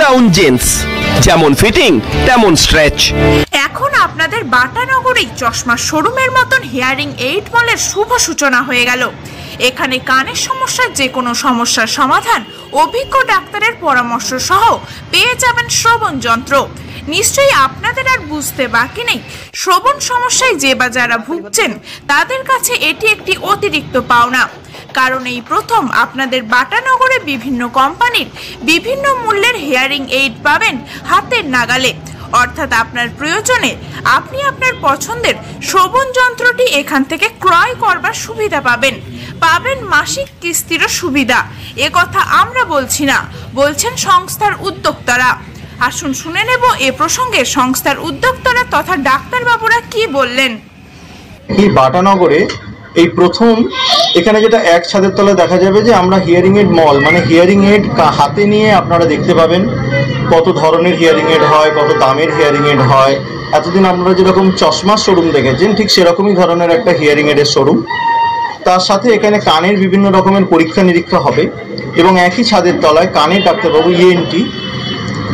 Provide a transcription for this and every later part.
Round jeans, যেমন fitting তেমন stretch. এখন আপনাদের বাটানগরেই চশমা শোরুমের মতন হিয়ারিং এইড মলের শুভ সূচনা হয়ে গেল। এখানে কানের সমস্যার যে কোনো সমস্যার সমাধান অভিজ্ঞ ডাক্তারের পরামর্শ সহ পেয়ে যাবেন শ্রবণ যন্ত্র। নিশ্চয়ই আপনাদের আর বুঝতে বাকি নেই, শ্রবণ সমস্যায় যে বা যারা ভুগছেন তাদের কাছে এটি একটি অতিরিক্ত পাওনা। কারণ এই প্রথম আপনাদের বাটানগরে বিভিন্ন কোম্পানির বিভিন্ন মূল্যের হিয়ারিং এইড পাবেন হাতের নাগালে। অর্থাৎ আপনার প্রয়োজনে আপনি আপনার পছন্দের শ্রবণ যন্ত্রটি এখান থেকে ক্রয় করবার সুবিধা পাবেন। পাবেন মাসিক কিস্তিরও সুবিধা। এ কথা আমরা বলছি না, বলছেন সংস্থার উদ্যোক্তারা। আসুন শুনে নেব এ প্রসঙ্গে সংস্থার উদ্যোক্তারা তথা ডাক্তারবাবুরা কি বললেন। এই বাটানগরে এই প্রথম এখানে যেটা এক ছাদের তলায় দেখা যাবে যে আমরা হিয়ারিং এড মল, মানে হিয়ারিং এড হাতে নিয়ে আপনারা দেখতে পাবেন কত ধরনের হিয়ারিং এড হয়, কত দামের হিয়ারিং এড হয়। এতদিন আপনারা যেরকম চশমার শোরুম দেখেছেন ঠিক সেরকমই ধরনের একটা হিয়ারিং এডের শোরুম। তার সাথে এখানে কানের বিভিন্ন রকমের পরীক্ষা নিরীক্ষা হবে এবং একই ছাদের তলায় কানের ডাক্তারবাবু ইএনটি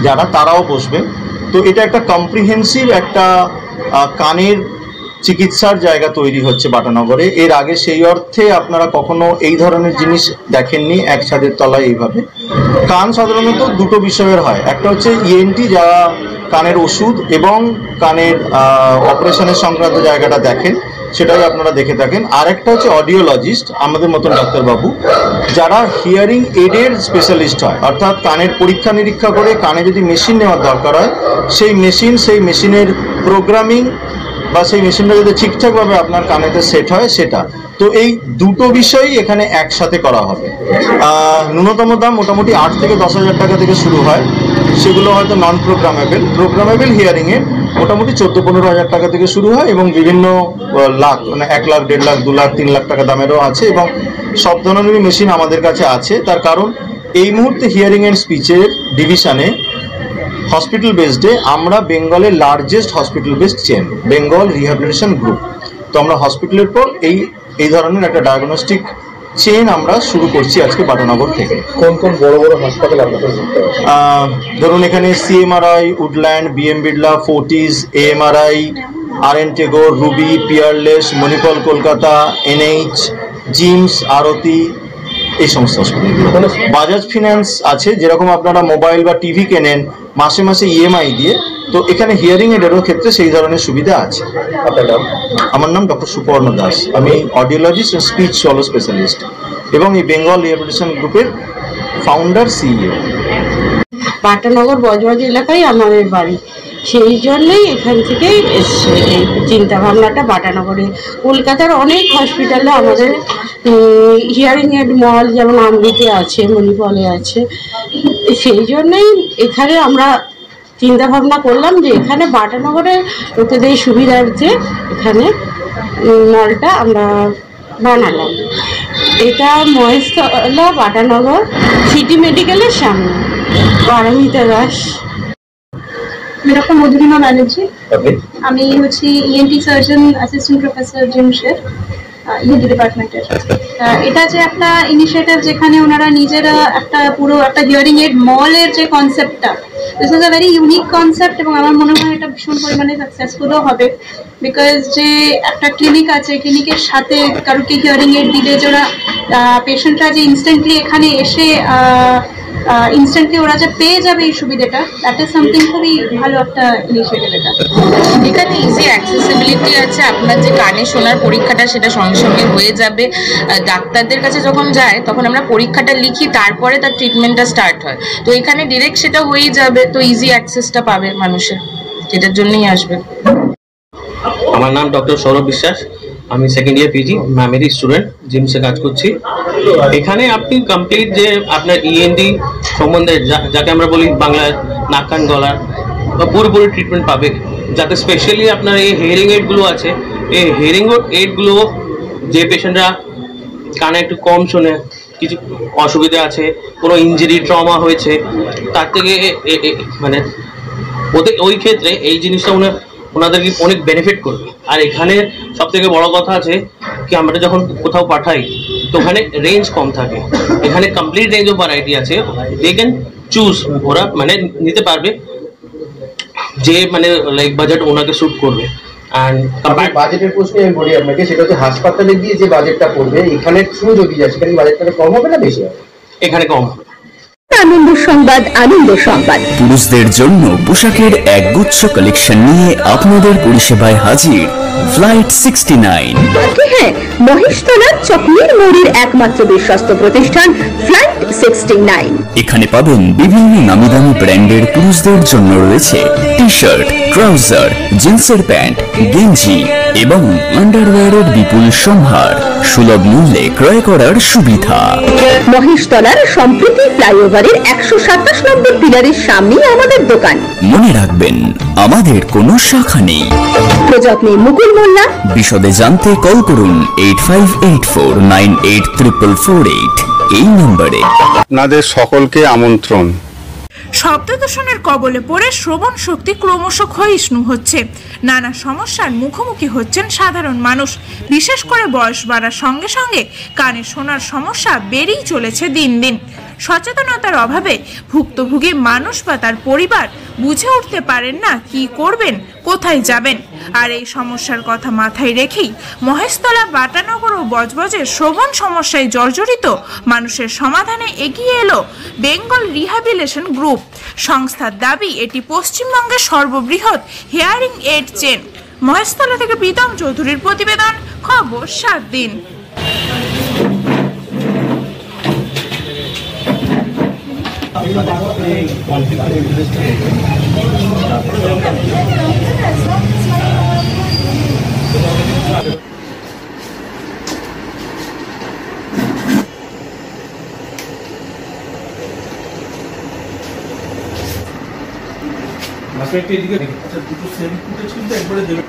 যারা তারাও বসবেন। তো এটা একটা কম্প্রিহেন্সিভ একটা কানের চিকিৎসার জায়গা তৈরি হচ্ছে বাটানগরে। এর আগে সেই অর্থে আপনারা কখনো এই ধরনের জিনিস দেখেননি এক ছাদের তলায় এইভাবে। কান সাধারণত দুটো বিষয়ের হয়, একটা হচ্ছে ইএনটি যারা কানের ওষুধ এবং কানের অপারেশনের সংক্রান্ত জায়গাটা দেখেন, সেটাই আপনারা দেখে থাকেন। আর একটা হচ্ছে অডিওলজিস্ট, আমাদের মতন ডাক্তারবাবু যারা হিয়ারিং এডের স্পেশালিস্ট হয়, অর্থাৎ কানের পরীক্ষা নিরীক্ষা করে কানে যদি মেশিন নেওয়ার দরকার হয় সেই মেশিনের প্রোগ্রামিং বা সেই মেশিনটা যদি ঠিকঠাকভাবে আপনার কানেতে সেট হয় সেটা। তো এই দুটো বিষয়ই এখানে একসাথে করা হবে। ন্যূনতম দাম মোটামুটি 8 থেকে 10,000 টাকা থেকে শুরু হয়, সেগুলো হয়তো নন প্রোগ্রামেবল হিয়ারিংয়ে মোটামুটি 14-15 হাজার টাকা থেকে শুরু হয় এবং বিভিন্ন লাখ, মানে 1 লাখ, 1.5 লাখ, 2 লাখ, 3 লাখ টাকা দামেরও আছে এবং সব ধরনেরই মেশিন আমাদের কাছে আছে। তার কারণ এই মুহূর্তে হিয়ারিং অ্যান্ড স্পিচের ডিভিশনে হসপিটাল বেসডে আমরা বেঙ্গলের largest hospital based chain Bengal rehabilitation group. তো আমরা হসপিটালের পর এই ধরনের একটা ডায়াগনস্টিক চেন আমরা শুরু করছি আজকে বাটানগর থেকে। কোন কোন বড় বড় হাসপাতাল আপনাদের? ধরুন এখানে CMRI, Woodland, BM Birla, Fortis, AMRI, RN Tagore, Ruby, Peerless, Manipal Kolkata, NH, JIMS, Aarti, এই সমস্ত হসপিটালগুলো। বাজাজ ফিন্যান্স আছে, যেরকম আপনারা মোবাইল বা টিভি কেনেন মাসে মাসে ইএমআই দিয়ে, তো এখানে হিয়ারিং এডেরও ক্ষেত্রে সেই ধরনের সুবিধা আছে। আমার নাম ডক্টর সুপর্ণ দাস, আমি অডিওলজিস্ট ও স্পিচ সলো স্পেশালিস্ট এবং এই বেঙ্গল রিহ্যাবিলিটেশন গ্রুপের ফাউন্ডার সিইও। বাটানগর বজবজ এলাকায় আমাদের বাড়ি, সেই জন্যই এখান থেকে এসছে এই চিন্তাভাবনাটা বাটানগরে। কলকাতার অনেক হসপিটালে আমাদের হিয়ারিং এড মল যেমন আমৃতে আছে, মণিপালে আছে, সেই জন্যই এখানে আমরা চিন্তা ভাবনা করলাম যে এখানে বাটানগরে লোকেদের সুবিধার্থে এখানে মলটা আমরা বানালাম। এটা মহেশতলা বাটানগর সিটি মেডিকেলের সামনে। পারমিতা দাস। মেরকম মধুরিমা ব্যানার্জি, আমি হচ্ছি ইএনটি সার্জন, অ্যাসিস্ট্যান্ট প্রফেসর জিমসের ইএনটি ডিপার্টমেন্টের। এটা যে একটা ইনিশিয়েটিভ যেখানে ওনারা নিজেরা একটা পুরো একটা হিয়ারিং এড মলের যে কনসেপ্টটা, this is a very unique concept এবং আমার মনে হয় এটা ভীষণ পরিমাণে সাকসেসফুলও হবে। বিকজ যে একটা ক্লিনিক আছে, ক্লিনিকের সাথে কারোকে হিয়ারিং এড দিলে যে ওরা পেশেন্টরা যে ইনস্ট্যান্টলি এখানে এসে ইনস্ট্যান্টলি ওরা যে পেয়ে যাবে এই সুবিধাটা, দ্যাট ইজ সামথিং খুবই ভালো একটা ইনিশিয়েটিভ। এটা এখানে ইজি অ্যাক্সেসিবিলিটি আছে, আপনার যে কানে শোনার পরীক্ষাটা সেটা সঙ্গে সঙ্গে হয়ে যাবে। ডাক্তারদের কাছে যখন যায় তখন আমরা পরীক্ষাটা লিখি, তারপরে তার ট্রিটমেন্টটা স্টার্ট হয়। তো এখানে ডিরেক্ট সেটা হয়েই যাবে, তো ইজি অ্যাক্সেসটা পাবে মানুষের, যেটার জন্যই আসবে। আমার নাম ডক্টর সৌরভ বিশ্বাস, আমি সেকেন্ড ইয়ার পিজি ম্যামেরই স্টুডেন্ট, জিমসে কাজ করছি। এখানে আপনি কমপ্লিট যে আপনার ইএনডি সম্বন্ধে যাকে আমরা বলি বাংলায় নাক কান গলার, বা পুরোপুরি ট্রিটমেন্ট পাবে। যাতে স্পেশালি আপনার এই হিয়ারিং এইডগুলো আছে, এই হিয়ারিং এইডগুলো যে পেশেন্টরা কানে একটু কম শোনে, কিছু অসুবিধা আছে, কোনো ইঞ্জুরি ট্রমা হয়েছে, তার থেকে মানে ওদের ওই ক্ষেত্রে এই জিনিসটা ওনাদেরকে অনেক বেনিফিট করবে। আর এখানে সব থেকে বড় কথা আছে কি আমরা যখন কোথাও পাঠাই তো ওখানে রেঞ্জ কম থাকে, এখানে কমপ্লিট রেঞ্জ অফ ভ্যারাইটি আছে। দে ক্যান চুজ ওরা মানে নিতে পারবে যে মানে লাইক বাজেট ওনাকে স্যুট করবে। অ্যান্ড বাজেটের প্রশ্নে আমি বলি আপনাকে, সেটা হচ্ছে হাসপাতালে গিয়ে যে বাজেটটা পড়বে এখানে থ্রু যদি যায় সেখানে বাজেটটা কম হবে না বেশি হবে? এখানে কম হবে। আনন্দ সংবাদ, আনন্দ সংবাদ। পুরুষদের জন্য পোশাকের একগুচ্ছ কালেকশন নিয়ে আপনাদের পরিষেবায় হাজির ফ্লাইট 69। হ্যাঁ, মহেশতলার চকমির মোড়ের একমাত্র বিশ্বস্ত প্রতিষ্ঠান ফ্লাইট 69। এখানে পাবেন বিভিন্ন নামি দামি ব্র্যান্ডের পুরুষদের জন্য রয়েছে টি শার্ট, ট্রাউজার, জিন্সের প্যান্ট, গেঞ্জি এবং আন্ডারওয়্যারের বিপুল সম্ভার, সুলভ মূল্যে ক্রয় করার সুবিধা। মহেশতলার সম্প্রতি ফ্লাইওভারের 127 নম্বর পিলারের সামনেই আমাদের দোকান। মনে রাখবেন, আমাদের কোনো শাখা নেই। প্রযত্নে মুকুল মোল্লা। বিশদে জানতে কল করুন 8584984448 এই নম্বরে। আপনাদের সকলকে আমন্ত্রণ। শব্দ দূষণের কবলে পড়ে শ্রবণ শক্তি ক্রমশ ক্ষয়িষ্ণু হচ্ছে। নানা সমস্যার মুখোমুখি হচ্ছেন সাধারণ মানুষ। বিশেষ করে বয়স বাড়ার সঙ্গে সঙ্গে কানে শোনার সমস্যা বেড়েই চলেছে দিন দিন। সচেতনতার অভাবে ভুক্তভোগী মানুষ বা তার পরিবার বুঝে উঠতে পারেন না কি করবেন, কোথায় যাবেন। আর এই সমস্যার কথা মাথায় রেখেই মহেশতলা, বাটানগর ও বজবজের শ্রবণ সমস্যায় জর্জরিত মানুষের সমাধানে এগিয়ে এলো বেঙ্গল রিহ্যাবিলিটেশন গ্রুপ। সংস্থার দাবি এটি পশ্চিমবঙ্গের সর্ববৃহৎ হিয়ারিং এইড চেন। মহেশতলা থেকে প্রীতম চৌধুরীর প্রতিবেদন, খবর 7 দিন। দুটো সেম ফুটেজ কিন্তু একবারে দেবে।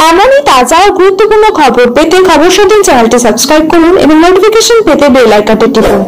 এমনই তাজা ও গুরুত্বপূর্ণ খবর পেতে খবর 7 চ্যানেলটি সাবস্ক্রাইব করুন এবং নোটিফিকেশন পেতে বেল আইকনটি টিপুন।